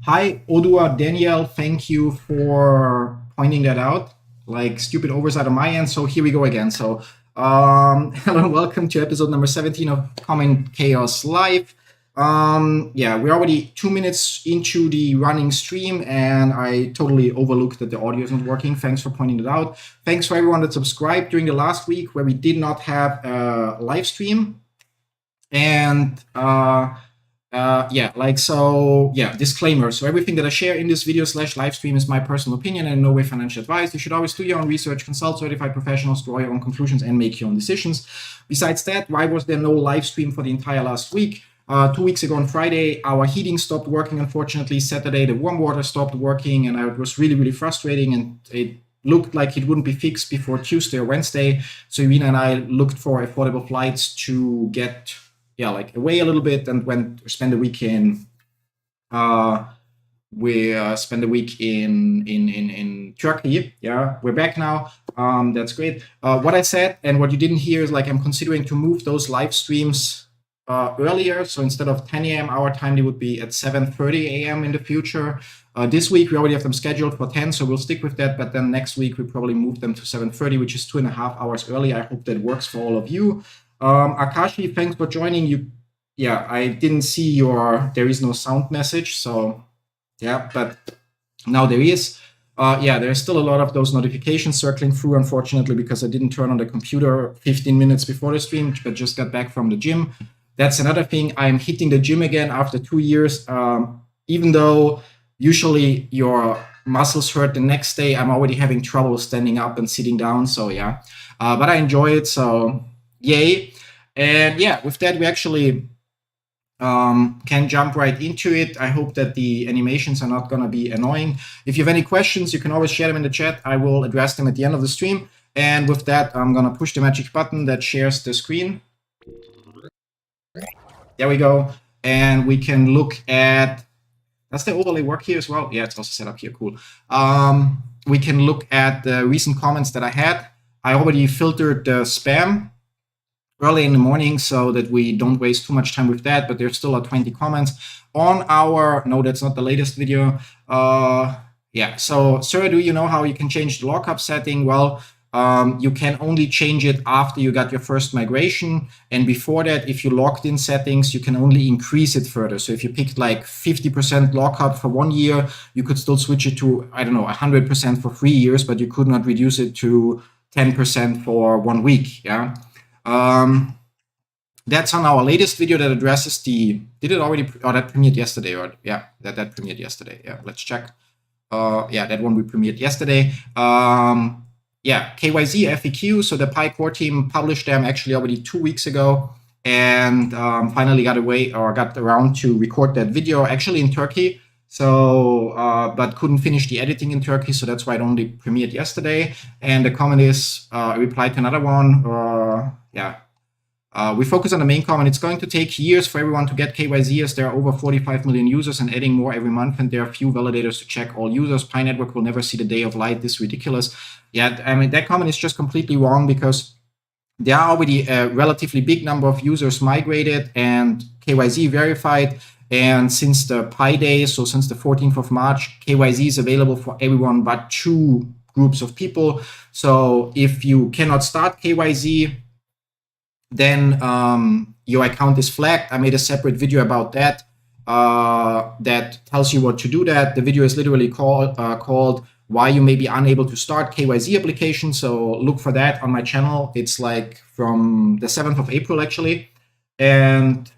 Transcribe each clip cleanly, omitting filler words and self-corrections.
Hi, Odua, Danielle, thank you for pointing that out. Like stupid oversight on my end. So here we go again. So hello, welcome to episode number 17 of Common Chaos Live. Yeah, we're already 2 minutes into the running stream, and I totally overlooked that the audio is not working. Thanks for pointing it out. Thanks for everyone that subscribed during the last week where we did not have a live stream. And disclaimer. So everything that I share in this video / live stream is my personal opinion and in no way financial advice. You should always do your own research, consult certified professionals, draw your own conclusions, and make your own decisions. Besides that, why was there no live stream for the entire last week? 2 weeks ago on Friday, our heating stopped working, unfortunately. Saturday, the warm water stopped working, and it was really, really frustrating, and it looked like it wouldn't be fixed before Tuesday or Wednesday. So Irina and I looked for affordable flights to get away a little bit, and spend the week in in Turkey. Yeah, we're back now. That's great. What I said and what you didn't hear is I'm considering to move those live streams earlier. So instead of 10 a.m. our time, they would be at 7:30 a.m. in the future. This week we already have them scheduled for 10, so we'll stick with that. But then next week we probably move them to 7:30, which is 2.5 hours early. I hope that works for all of you. Akashi, thanks for joining. I didn't see there is no sound message, so yeah, but now there is. There's still a lot of those notifications circling through, unfortunately, because I didn't turn on the computer 15 minutes before the stream, but just got back from the gym. That's another thing. I'm hitting the gym again after 2 years. Even though usually your muscles hurt the next day, I'm already having trouble standing up and sitting down. So yeah, but I enjoy it. So yay. And yeah, with that, we actually can jump right into it. I hope that the animations are not going to be annoying. If you have any questions, you can always share them in the chat. I will address them at the end of the stream. And with that, I'm going to push the magic button that shares the screen. There we go. And we can look at Does the overlay work here as well? Yeah, it's also set up here. Cool. We can look at the recent comments that I had. I already filtered the spam early in the morning so that we don't waste too much time with that, but there still are 20 comments on our, no, that's not the latest video. Yeah, so sir, do you know how you can change the lockup setting? Well, you can only change it after you got your first migration. And before that, if you logged in settings, you can only increase it further. So if you picked like 50% lockup for 1 year, you could still switch it to, I don't know, 100% for 3 years, but you could not reduce it to 10% for 1 week. Yeah. That's on our latest video that addresses the, did it already, oh, that premiered yesterday, or yeah, that premiered yesterday. Yeah, let's check. Yeah, that one we premiered yesterday. Yeah, KYZ FAQ. So the Pi core team published them actually already 2 weeks ago, and finally got around to record that video actually in Turkey. So, but couldn't finish the editing in Turkey, so that's why it only premiered yesterday. And the comment is a reply to another one. Yeah. We focus on the main comment. It's going to take years for everyone to get KYZ, as there are over 45 million users and adding more every month, and there are few validators to check all users. Pi network will never see the day of light. This is ridiculous. Yeah, I mean, that comment is just completely wrong, because there are already a relatively big number of users migrated and KYZ verified. And since the Pi Day, so since the 14th of March, KYZ is available for everyone but 2 groups of people. So if you cannot start KYZ, then your account is flagged. I made a separate video about that that tells you what to do. That the video is literally called why you may be unable to start KYZ application. So look for that on my channel. It's like from the 7th of April actually. And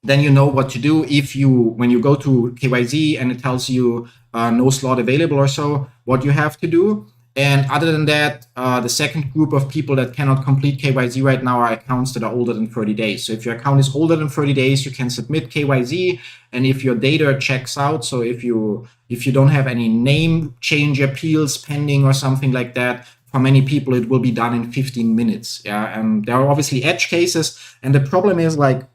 then you know what to do if when you go to KYZ and it tells you no slot available or so, what you have to do. And other than that, the second group of people that cannot complete KYZ right now are accounts that are older than 30 days. So if your account is older than 30 days, you can submit KYZ. And if your data checks out, so if you don't have any name change appeals pending or something like that, for many people, it will be done in 15 minutes. Yeah, and there are obviously edge cases. And the problem is, like,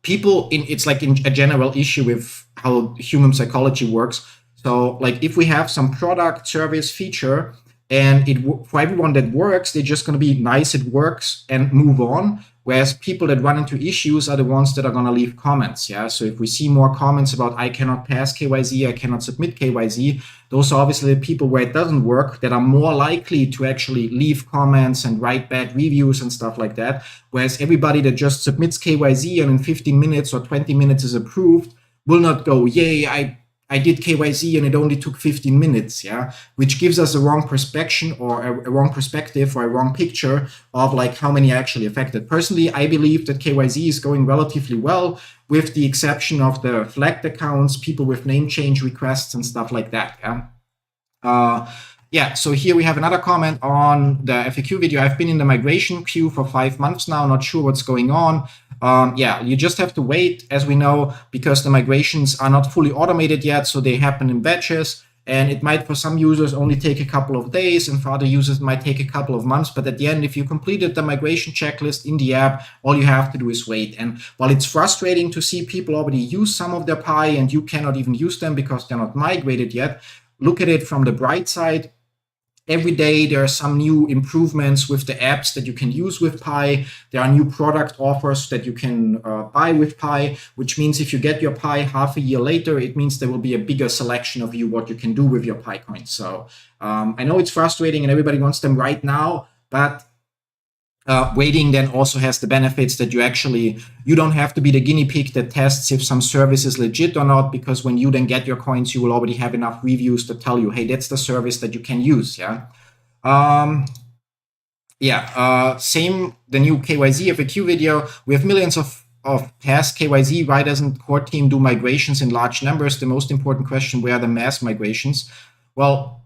it's like a general issue with how human psychology works. So like if we have some product, service, feature, and for everyone that works, they're just going to be nice, it works, and move on. Whereas people that run into issues are the ones that are going to leave comments. Yeah. So if we see more comments about I cannot pass KYZ, I cannot submit KYZ, those are obviously the people where it doesn't work that are more likely to actually leave comments and write bad reviews and stuff like that. Whereas everybody that just submits KYZ and in 15 minutes or 20 minutes is approved will not go, yay, I did KYZ and it only took 15 minutes, yeah, which gives us a wrong perspective or a wrong perspective or a wrong picture of like how many are actually affected. Personally, I believe that KYZ is going relatively well, with the exception of the flagged accounts, people with name change requests and stuff like that. Yeah. Yeah, so here we have another comment on the FAQ video. I've been in the migration queue for 5 months now, not sure what's going on. Yeah, you just have to wait, as we know, because the migrations are not fully automated yet, so they happen in batches. And it might, for some users, only take a couple of days, and for other users, it might take a couple of months. But at the end, if you completed the migration checklist in the app, all you have to do is wait. And while it's frustrating to see people already use some of their Pi and you cannot even use them because they're not migrated yet, look at it from the bright side. Every day there are some new improvements with the apps that you can use with Pi. There are new product offers that you can buy with Pi, which means if you get your Pi half a year later, it means there will be a bigger selection of what you can do with your Pi coins. So I know it's frustrating and everybody wants them right now, but waiting then also has the benefits that you don't have to be the guinea pig that tests if some service is legit or not, because when you then get your coins, you will already have enough reviews to tell you, hey, that's the service that you can use. Yeah. Same, the new KYZ FAQ video. We have millions of past KYZ. Why doesn't core team do migrations in large numbers? The most important question, where are the mass migrations? Well,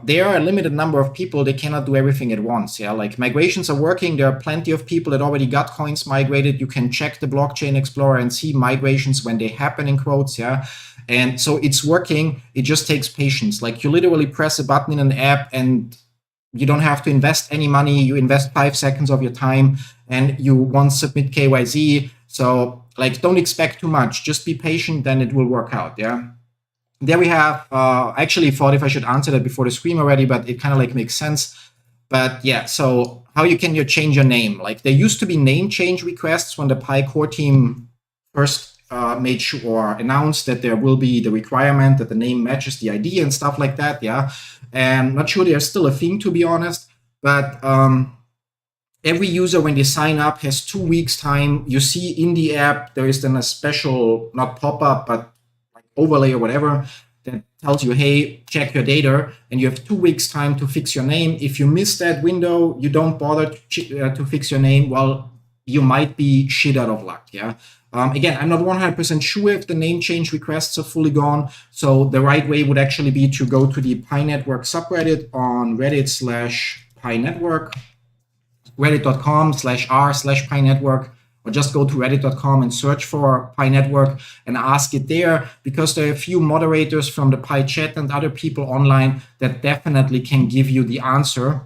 there are a limited number of people. They cannot do everything at once. Yeah, like migrations are working. There are plenty of people that already got coins migrated. You can check the blockchain explorer and see migrations when they happen, in quotes. Yeah, and so it's working. It just takes patience. Like you literally press a button in an app and you don't have to invest any money. You invest 5 seconds of your time and you once submit KYZ. So like, don't expect too much. Just be patient, then it will work out. Yeah. There we have, I actually thought if I should answer that before the stream already, but it kind of like makes sense. But yeah, so how you change your name? Like, there used to be name change requests when the Pi core team first made sure or announced that there will be the requirement that the name matches the ID and stuff like that. Yeah, and not sure there's still a thing, to be honest. But every user, when they sign up, has 2 weeks time. You see in the app there is then a special, not pop-up, but like overlay or whatever, that tells you, hey, check your data, and you have 2 weeks time to fix your name. If you miss that window, you don't bother to fix your name, well, you might be shit out of luck. Yeah. Again, I'm not 100% sure if the name change requests are fully gone. So the right way would actually be to go to the Pi Network subreddit on Reddit/Pi Network, reddit.com/r/Pi Network, or just go to reddit.com and search for Pi Network and ask it there, because there are a few moderators from the Pi chat and other people online that definitely can give you the answer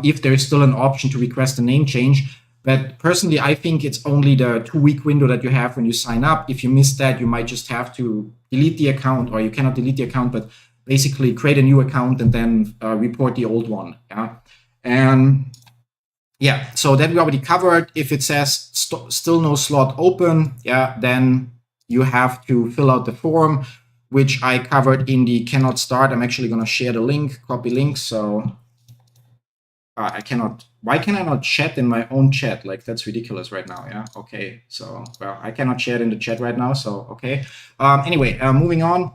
if there is still an option to request a name change. But personally, I think it's only the 2-week window that you have when you sign up. If you miss that, you might just have to delete the account, or you cannot delete the account, but basically create a new account and then report the old one. Yeah. And yeah, so that we already covered. If it says still no slot open, yeah, then you have to fill out the form, which I covered in the cannot start. I'm actually going to share the link, copy link. So I cannot. Why can I not chat in my own chat? Like, that's ridiculous right now. Yeah. Okay. So, well, I cannot chat in the chat right now. So, okay. Anyway, moving on.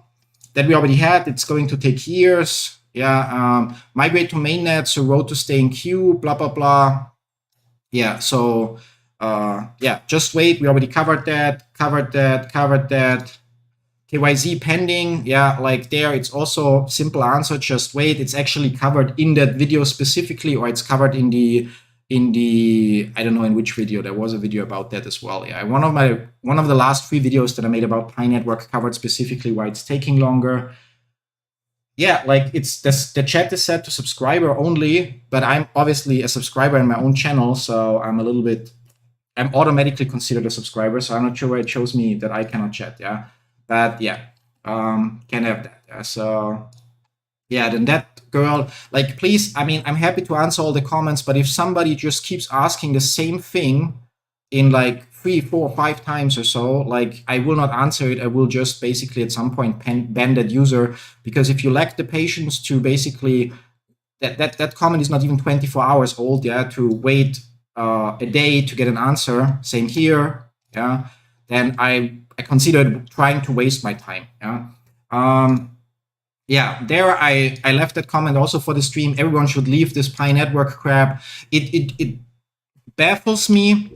That we already had. It's going to take years. Yeah. Migrate to mainnet. So, road to stay in queue. Blah blah blah. Yeah. So, yeah. Just wait. We already covered that. Covered that. KYZ pending, yeah, like there, it's also simple answer, just wait. It's actually covered in that video specifically, or it's covered in the, I don't know in which video. There was a video about that as well. Yeah, one of the last 3 videos that I made about Pi Network covered specifically why it's taking longer. Yeah, like it's this, the chat is set to subscriber only, but I'm obviously a subscriber in my own channel, so I'm automatically considered a subscriber, so I'm not sure why it shows me that I cannot chat. Yeah. But yeah, can have that. So yeah, then that girl, like, please, I mean, I'm happy to answer all the comments, but if somebody just keeps asking the same thing in like 3, 4, 5 times or so, like, I will not answer it. I will just basically at some point ban that user, because if you lack the patience to basically, that comment is not even 24 hours old, yeah, to wait a day to get an answer, same here, yeah, then I considered trying to waste my time. Yeah. Yeah, there I left that comment also for the stream. Everyone should leave this Pi Network crap. It baffles me.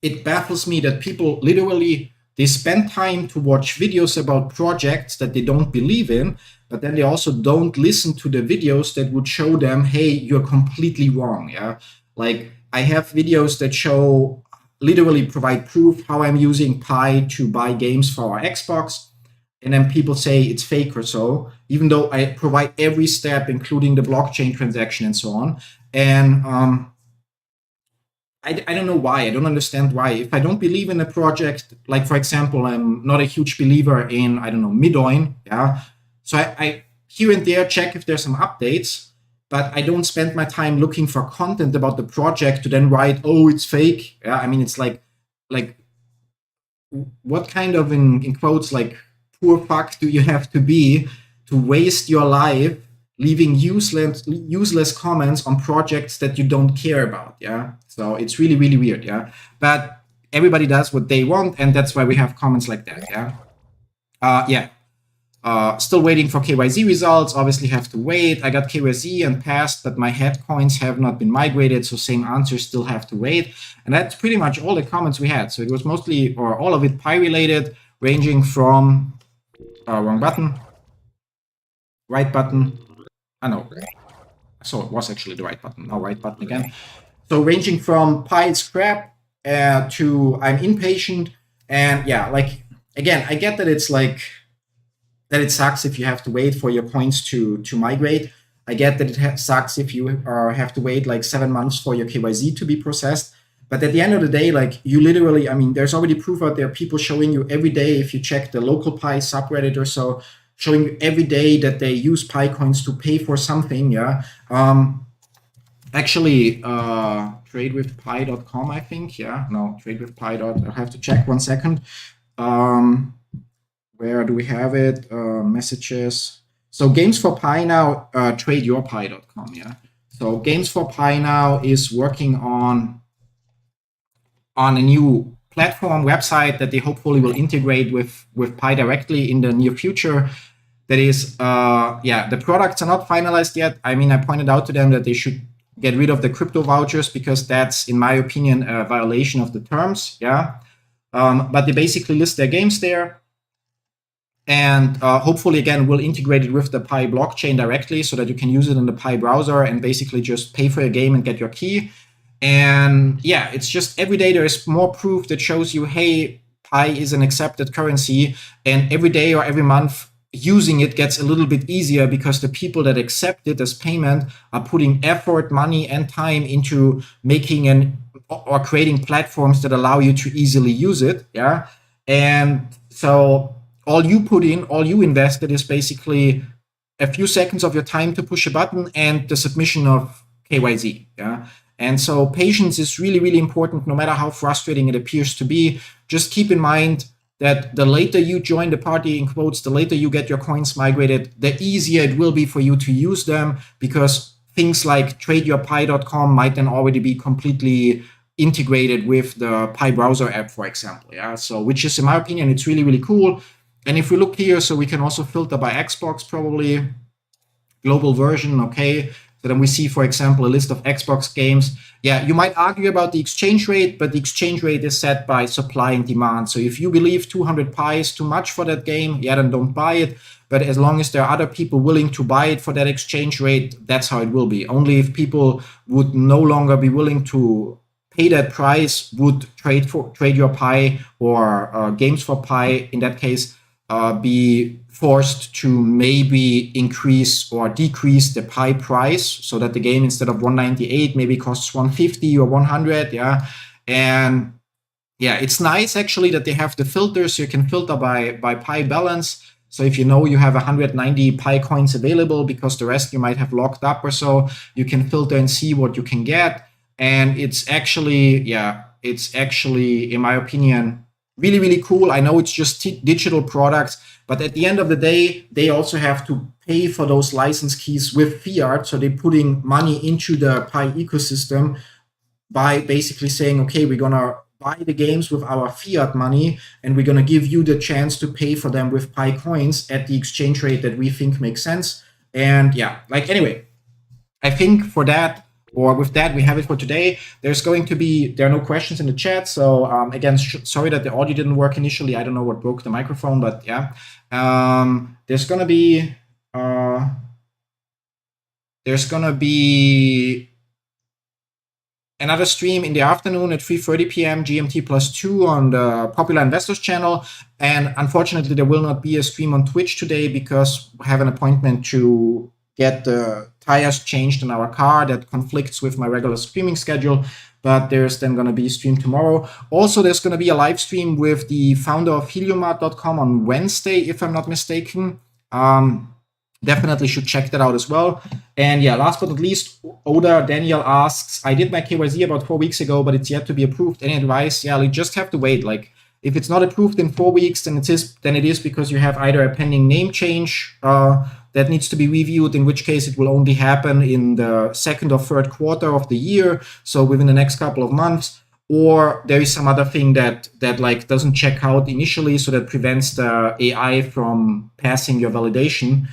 It baffles me that people literally, they spend time to watch videos about projects that they don't believe in, but then they also don't listen to the videos that would show them, hey, you're completely wrong. Yeah, like I have videos that show, literally provide proof how I'm using Pi to buy games for our Xbox, and then people say it's fake or so, even though I provide every step, including the blockchain transaction and so on. And I don't know why. I don't understand why. If I don't believe in a project, like for example, I'm not a huge believer in, I don't know, Midoin, yeah. So I here and there check if there's some updates, but I don't spend my time looking for content about the project to then write, oh, it's fake. Yeah, I mean, it's like what kind of, in quotes, like, poor fuck do you have to be to waste your life leaving useless comments on projects that you don't care about? Yeah, so it's really, really weird. Yeah, but everybody does what they want, and that's why we have comments like that. Yeah. Yeah. Still waiting for KYZ results. Obviously have to wait. I got KYZ and passed, but my head coins have not been migrated, so same answers, still have to wait. And that's pretty much all the comments we had. So it was mostly, or all of it, Pi related, ranging from wrong button, right button. No, so it was actually the right button. Now right button again. So ranging from Pi crap to I'm impatient, and yeah, like, again, I get that it's like, that it sucks if you have to wait for your coins to migrate. I get that it sucks if you have to wait like 7 months for your KYZ to be processed. But at the end of the day, like you literally, I mean, there's already proof out there, people showing you every day, if you check the local Pi subreddit or so, showing you every day that they use Pi coins to pay for something. Yeah. Actually, tradewithpi.com, I think. Yeah. No, tradewithpi. I have to check 1 second. Where do we have it? Messages. So Games for Pi now, tradeyourpi.com. Yeah. So Games for Pi now is working on a new platform website that they hopefully will integrate with Pi directly in the near future. That is, the products are not finalized yet. I mean, I pointed out to them that they should get rid of the crypto vouchers because that's, in my opinion, a violation of the terms. Yeah. But they basically list their games there. And hopefully, again, we'll integrate it with the Pi blockchain directly so that you can use it in the Pi browser and basically just pay for your game and get your key. And yeah, it's just every day there is more proof that shows you, hey, Pi is an accepted currency. And every day or every month, using it gets a little bit easier because the people that accept it as payment are putting effort, money, and time into making or creating platforms that allow you to easily use it. Yeah. And so all you put in, all you invested is basically a few seconds of your time to push a button and the submission of KYZ. Yeah. And so patience is really, really important, no matter how frustrating it appears to be. Just keep in mind that the later you join the party, in quotes, the later you get your coins migrated, the easier it will be for you to use them, because things like tradeyourpi.com might then already be completely integrated with the Pi browser app, for example. Yeah. So, which is, in my opinion, it's really, really cool. And if we look here, so we can also filter by Xbox, probably global version. Okay. So then we see, for example, a list of Xbox games. Yeah, you might argue about the exchange rate, but the exchange rate is set by supply and demand. So if you believe 200 Pi is too much for that game, yeah, then don't buy it. But as long as there are other people willing to buy it for that exchange rate, that's how it will be. Only if people would no longer be willing to pay that price would Trade Your Pi or Games for Pi, in that case, be forced to maybe increase or decrease the Pi price so that the game, instead of 198, maybe costs 150 or 100. Yeah. And yeah, it's nice actually that they have the filters, so you can filter by Pi balance. So if you know you have 190 Pi coins available because the rest you might have locked up or so, you can filter and see what you can get. And it's actually, in my opinion, really, really cool. I know it's just digital products, but at the end of the day, they also have to pay for those license keys with fiat. So they're putting money into the Pi ecosystem by basically saying, okay, we're going to buy the games with our fiat money, and we're going to give you the chance to pay for them with Pi coins at the exchange rate that we think makes sense. And yeah, like, anyway, I think for that, or with that, we have it for today. There are no questions in the chat. So again, sorry that the audio didn't work initially. I don't know what broke the microphone, but yeah. There's gonna be another stream in the afternoon at 3:30 p.m. GMT +2 on the Popular Investors channel. And unfortunately, there will not be a stream on Twitch today because I have an appointment to get the tires changed in our car that conflicts with my regular streaming schedule. But there's then going to be a stream tomorrow. Also, there's going to be a live stream with the founder of heliumart.com on Wednesday, if I'm not mistaken. Definitely should check that out as well. And yeah, last but not least, Oda Daniel asks, I did my KYZ about 4 weeks ago, but it's yet to be approved. Any advice? Yeah, you just have to wait. Like, if it's not approved in 4 weeks, then it is because you have either a pending name change that needs to be reviewed, in which case it will only happen in the second or third quarter of the year, so within the next couple of months, or there is some other thing that like doesn't check out initially, so that prevents the AI from passing your validation.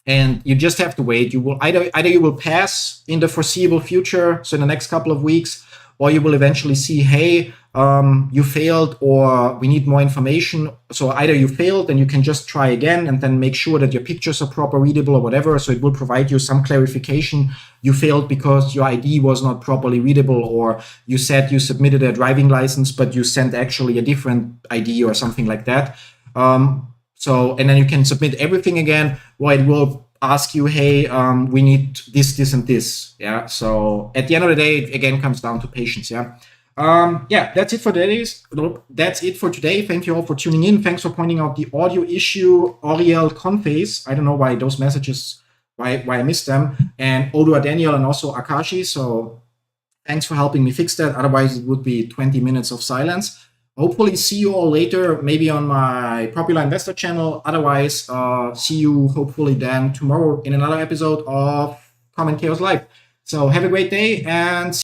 And you just have to wait. You will either you will pass in the foreseeable future, so in the next couple of weeks, or you will eventually see, hey, you failed, or we need more information. So either you failed and you can just try again and then make sure that your pictures are proper readable or whatever. So it will provide you some clarification. You failed because your ID was not properly readable, or you said you submitted a driving license, but you sent actually a different ID or something like that. And then you can submit everything again, or it will ask you, hey, we need this, and this. Yeah. So at the end of the day, it again comes down to patience. Yeah. Yeah, that's it for today. That's it for today. Thank you all for tuning in. Thanks for pointing out the audio issue. Oriel Conface. I don't know why those messages, why I missed them. And Odua Daniel and also Akashi. So thanks for helping me fix that. Otherwise, it would be 20 minutes of silence. Hopefully see you all later, maybe on my Popular Investor channel. Otherwise, see you hopefully then tomorrow in another episode of Common Chaos Live. So have a great day and